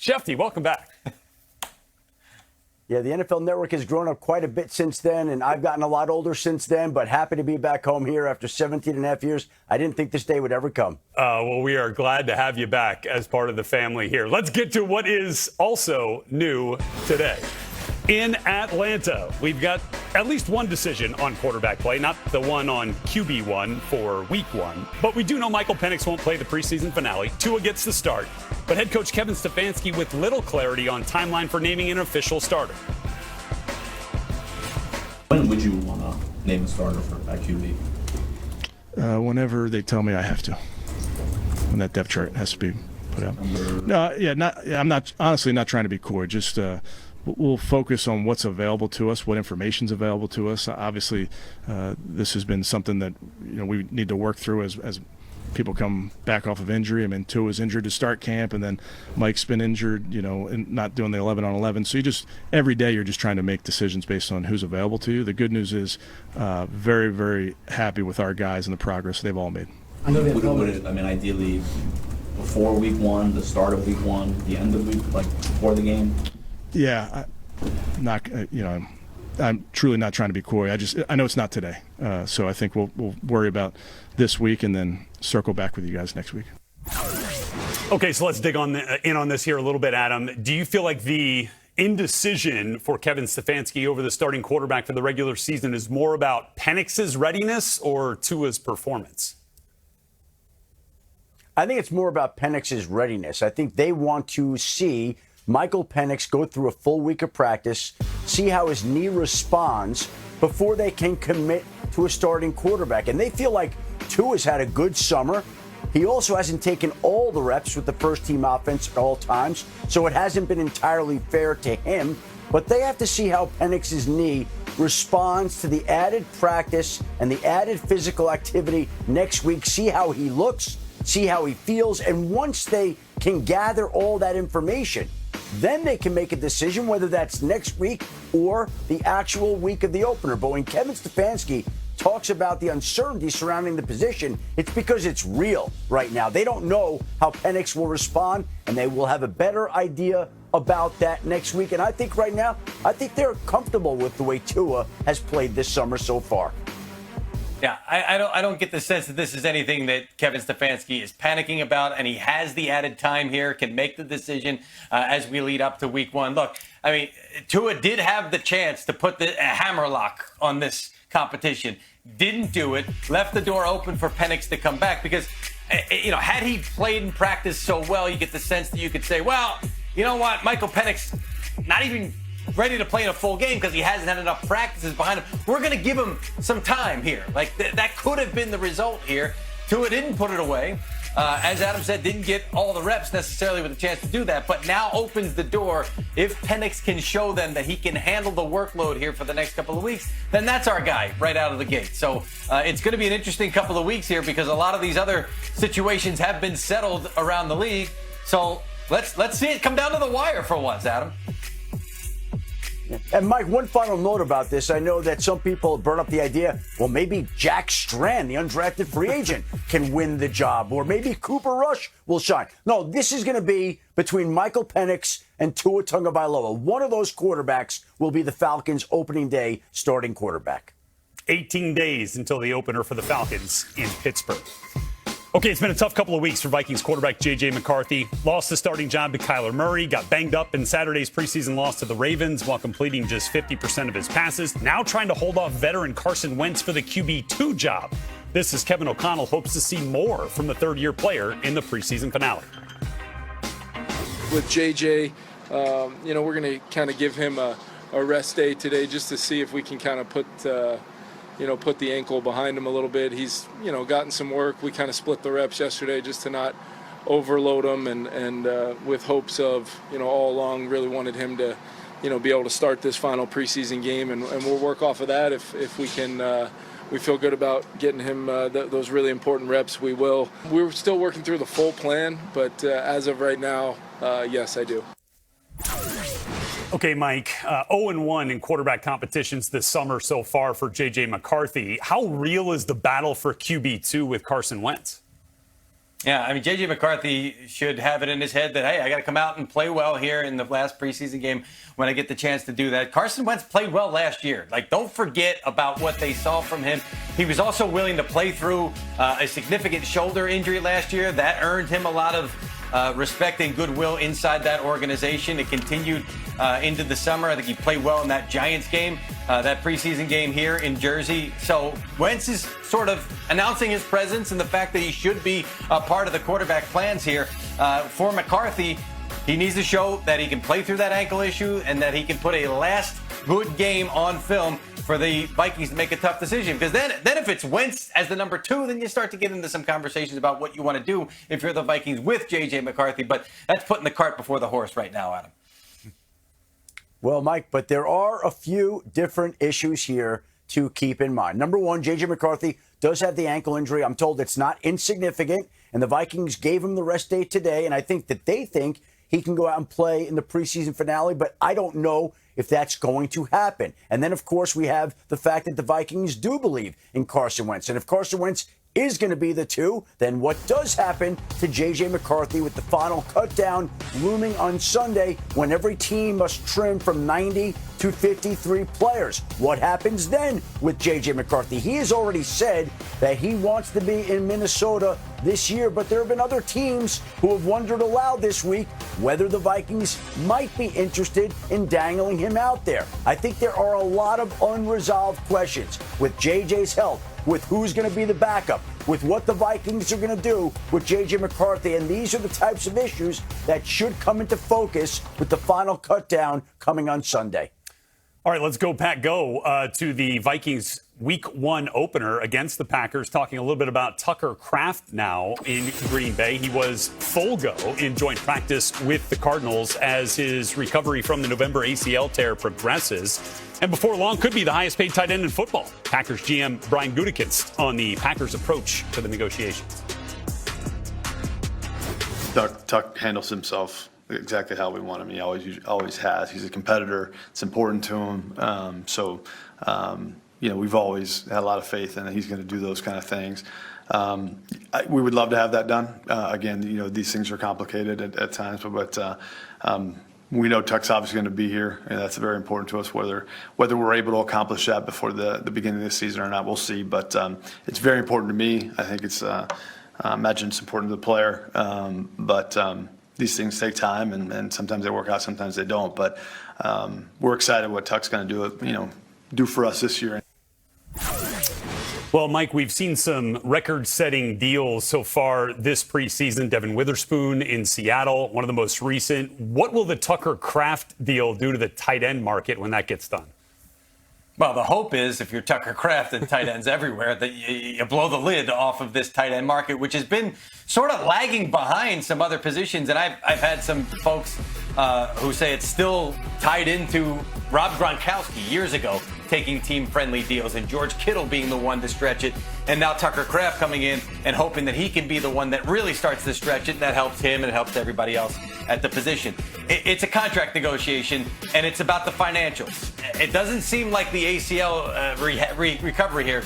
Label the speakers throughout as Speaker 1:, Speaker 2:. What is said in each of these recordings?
Speaker 1: Schefter, welcome back.
Speaker 2: Yeah, the NFL Network has grown up quite a bit since then, and I've gotten a lot older since then, but happy to be back home here after 17 and a half years. I didn't think this day would ever come.
Speaker 1: Well, we are glad to have you back as part of the family here. Let's get to what is also new today. In Atlanta, we've got at least one decision on quarterback play, not the one on QB1 for week 1. But we do know Michael Penix won't play the preseason finale. Tua gets the start. But head coach Kevin Stefanski with little clarity on timeline for naming an official starter.
Speaker 3: When would you want to name a starter for at QB?
Speaker 4: Whenever they tell me I have to. When that depth chart has to be put out. I'm honestly not trying to be coy. Just we'll focus on what's available to us, what information's available to us. Obviously, this has been something that we need to work through as people come back off of injury. I mean, Tua was injured to start camp, and then Mike's been injured, and not doing the 11-on-11. So every day you're just trying to make decisions based on who's available to you. The good news is very, very happy with our guys and the progress they've all made.
Speaker 3: Ideally before week 1, the start of week 1, the end of week, like before the game?
Speaker 4: Yeah, I'm truly not trying to be coy. I know it's not today. So I think we'll worry about this week and then circle back with you guys next week.
Speaker 1: Okay, so let's dig in on this here a little bit, Adam. Do you feel like the indecision for Kevin Stefanski over the starting quarterback for the regular season is more about Penix's readiness or Tua's performance?
Speaker 2: I think it's more about Penix's readiness. I think they want to see Michael Penix go through a full week of practice, see how his knee responds before they can commit to a starting quarterback. And they feel like Tua's had a good summer. He also hasn't taken all the reps with the first-team offense at all times, so it hasn't been entirely fair to him. But they have to see how Penix's knee responds to the added practice and the added physical activity next week, see how he looks, see how he feels. And once they can gather all that information, then they can make a decision whether that's next week or the actual week of the opener. But when Kevin Stefanski talks about the uncertainty surrounding the position, it's because it's real right now. They don't know how Penix will respond, and they will have a better idea about that next week. And I think right now, they're comfortable with the way Tua has played this summer so far.
Speaker 5: Yeah, I don't get the sense that this is anything that Kevin Stefanski is panicking about, and he has the added time here, can make the decision as we lead up to week 1. Look, I mean, Tua did have the chance to put a hammerlock on this competition. Didn't do it, left the door open for Penix to come back because, had he played in practice so well, you get the sense that you could say, well, you know what, Michael Penix, not even ready to play in a full game because he hasn't had enough practices behind him. We're going to give him some time here. Like, that could have been the result here. Tua didn't put it away. As Adam said, didn't get all the reps necessarily with a chance to do that, but now opens the door. If Penix can show them that he can handle the workload here for the next couple of weeks, then that's our guy right out of the gate. So it's going to be an interesting couple of weeks here because a lot of these other situations have been settled around the league. So let's see it come down to the wire for once, Adam.
Speaker 2: And Mike, one final note about this. I know that some people brought up the idea, well, maybe Jack Strand, the undrafted free agent, can win the job, or maybe Cooper Rush will shine. No, this is going to be between Michael Penix and Tua Tagovailoa. One of those quarterbacks will be the Falcons' opening day starting quarterback.
Speaker 1: 18 days until the opener for the Falcons in Pittsburgh. Okay, it's been a tough couple of weeks for Vikings quarterback J.J. McCarthy. Lost the starting job to Kyler Murray, got banged up in Saturday's preseason loss to the Ravens while completing just 50% of his passes. Now trying to hold off veteran Carson Wentz for the QB2 job. This is Kevin O'Connell hopes to see more from the third-year player in the preseason finale.
Speaker 6: With J.J., we're going to kind of give him a rest day today just to see if we can kind of put the ankle behind him a little bit. He's, gotten some work. We kind of split the reps yesterday just to not overload him and with hopes of, all along really wanted him to, be able to start this final preseason game. And we'll work off of that. If we can, we feel good about getting him those really important reps, we will. We're still working through the full plan, but as of right now, yes, I do.
Speaker 1: Okay, Mike, 0-1 in quarterback competitions this summer so far for J.J. McCarthy. How real is the battle for QB2 with Carson Wentz?
Speaker 5: Yeah, I mean, J.J. McCarthy should have it in his head that, hey, I got to come out and play well here in the last preseason game when I get the chance to do that. Carson Wentz played well last year. Like, don't forget about what they saw from him. He was also willing to play through a significant shoulder injury last year. That earned him a lot of respect and goodwill inside that organization. It continued into the summer. I think he played well in that Giants game, that preseason game here in Jersey. So Wentz is sort of announcing his presence and the fact that he should be a part of the quarterback plans here. For McCarthy, he needs to show that he can play through that ankle issue and that he can put a last good game on film for the Vikings to make a tough decision. Because then if it's Wentz as the number 2, then you start to get into some conversations about what you want to do if you're the Vikings with J.J. McCarthy. But that's putting the cart before the horse right now, Adam.
Speaker 2: Well, Mike, but there are a few different issues here to keep in mind. Number one, J.J. McCarthy does have the ankle injury. I'm told it's not insignificant, and the Vikings gave him the rest day today, and I think that they think he can go out and play in the preseason finale, but I don't know if that's going to happen. And then, of course, we have the fact that the Vikings do believe in Carson Wentz. And if Carson Wentz is going to be the 2, then what does happen to J.J. McCarthy with the final cut down looming on Sunday when every team must trim from 90 to 53 players? What happens then with J.J. McCarthy? He has already said that he wants to be in Minnesota this year, but there have been other teams who have wondered aloud this week whether the Vikings might be interested in dangling him out there. I think there are a lot of unresolved questions with J.J.'s health, with who's going to be the backup, with what the Vikings are going to do with J.J. McCarthy. And these are the types of issues that should come into focus with the final cut down coming on Sunday.
Speaker 1: All right, let's go, Pat, to the Vikings Week 1 opener against the Packers, talking a little bit about Tucker Kraft now in Green Bay. He was full go in joint practice with the Cardinals as his recovery from the November ACL tear progresses. And before long, could be the highest paid tight end in football. Packers GM Brian Gutekunst on the Packers' approach to the negotiations.
Speaker 7: Tuck handles himself exactly how we want him. He always has. He's a competitor. It's important to him. We've always had a lot of faith in that he's going to do those kind of things. We would love to have that done. Again, these things are complicated at times, but we know Tuck's obviously going to be here, and that's very important to us. Whether we're able to accomplish that before the beginning of the season or not, we'll see. But it's very important to me. I think it's imagine it's important to the player. But these things take time, and sometimes they work out, sometimes they don't. But we're excited what Tuck's going to do for us this year.
Speaker 1: Well, Mike, we've seen some record-setting deals so far this preseason. Devin Witherspoon in Seattle, one of the most recent. What will the Tucker Kraft deal do to the tight end market when that gets done?
Speaker 5: Well, the hope is, if you're Tucker Kraft and tight ends everywhere, that you blow the lid off of this tight end market, which has been sort of lagging behind some other positions. And I've had some folks who say it's still tied into Rob Gronkowski years ago taking team-friendly deals and George Kittle being the one to stretch it. And now Tucker Kraft coming in and hoping that he can be the one that really starts to stretch it. And that helps him and it helps everybody else at the position. It's a contract negotiation, and it's about the financials. It doesn't seem like the ACL recovery here,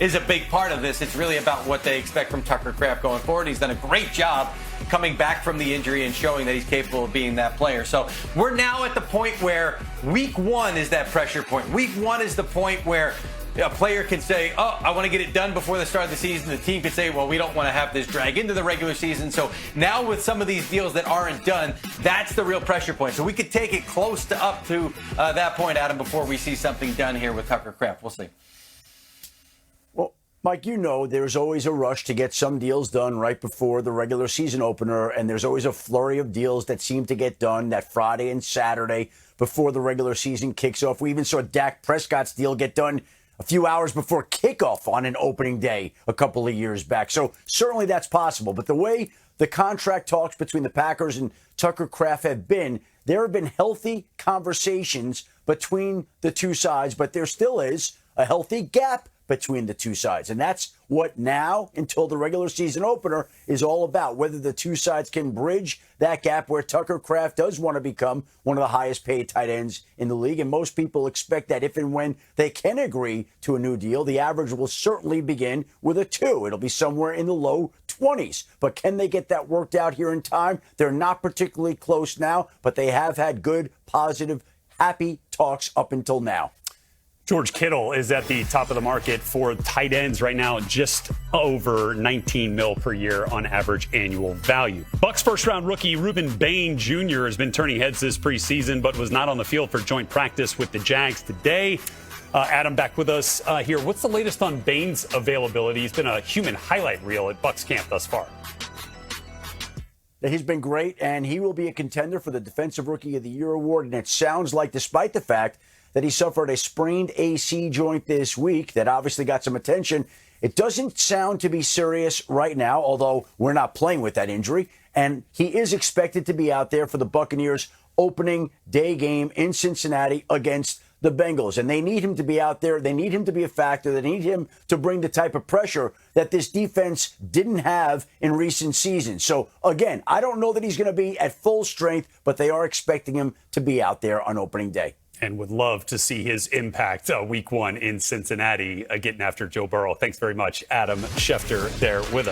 Speaker 5: is a big part of this. It's really about what they expect from Tucker Kraft going forward. He's done a great job coming back from the injury and showing that he's capable of being that player. So we're now at the point where Week 1 is that pressure point. Week 1 is the point where a player can say, oh, I want to get it done before the start of the season. The team can say, well, we don't want to have this drag into the regular season. So now with some of these deals that aren't done, that's the real pressure point. So we could take it close to up to that point, Adam, before we see something done here with Tucker Kraft. We'll see.
Speaker 2: Well, Mike, there's always a rush to get some deals done right before the regular season opener, and there's always a flurry of deals that seem to get done that Friday and Saturday before the regular season kicks off. We even saw Dak Prescott's deal get done a few hours before kickoff on an opening day a couple of years back. So certainly that's possible. But the way the contract talks between the Packers and Tucker Kraft have been, there have been healthy conversations between the two sides, but there still is a healthy gap between the two sides. And that's what now, until the regular season opener, is all about, whether the two sides can bridge that gap where Tucker Kraft does want to become one of the highest paid tight ends in the league. And most people expect that if and when they can agree to a new deal, the average will certainly begin with a 2. It'll be somewhere in the low 20s. But can they get that worked out here in time? They're not particularly close now, but they have had good, positive, happy talks up until now.
Speaker 1: George Kittle is at the top of the market for tight ends right now, just over 19 mil per year on average annual value. Bucs first-round rookie Reuben Bain Jr. has been turning heads this preseason, but was not on the field for joint practice with the Jags today. Adam, back with us here. What's the latest on Bain's availability? He's been a human highlight reel at Bucs camp thus far.
Speaker 2: He's been great, and he will be a contender for the Defensive Rookie of the Year award. And it sounds like, despite the fact that he suffered a sprained AC joint this week that obviously got some attention, it doesn't sound to be serious right now, although we're not playing with that injury. And he is expected to be out there for the Buccaneers opening day game in Cincinnati against the Bengals. And they need him to be out there. They need him to be a factor. They need him to bring the type of pressure that this defense didn't have in recent seasons. So, again, I don't know that he's going to be at full strength, but they are expecting him to be out there on opening day.
Speaker 1: And would love to see his impact week one in Cincinnati, getting after Joe Burrow. Thanks very much, Adam Schefter, there with us.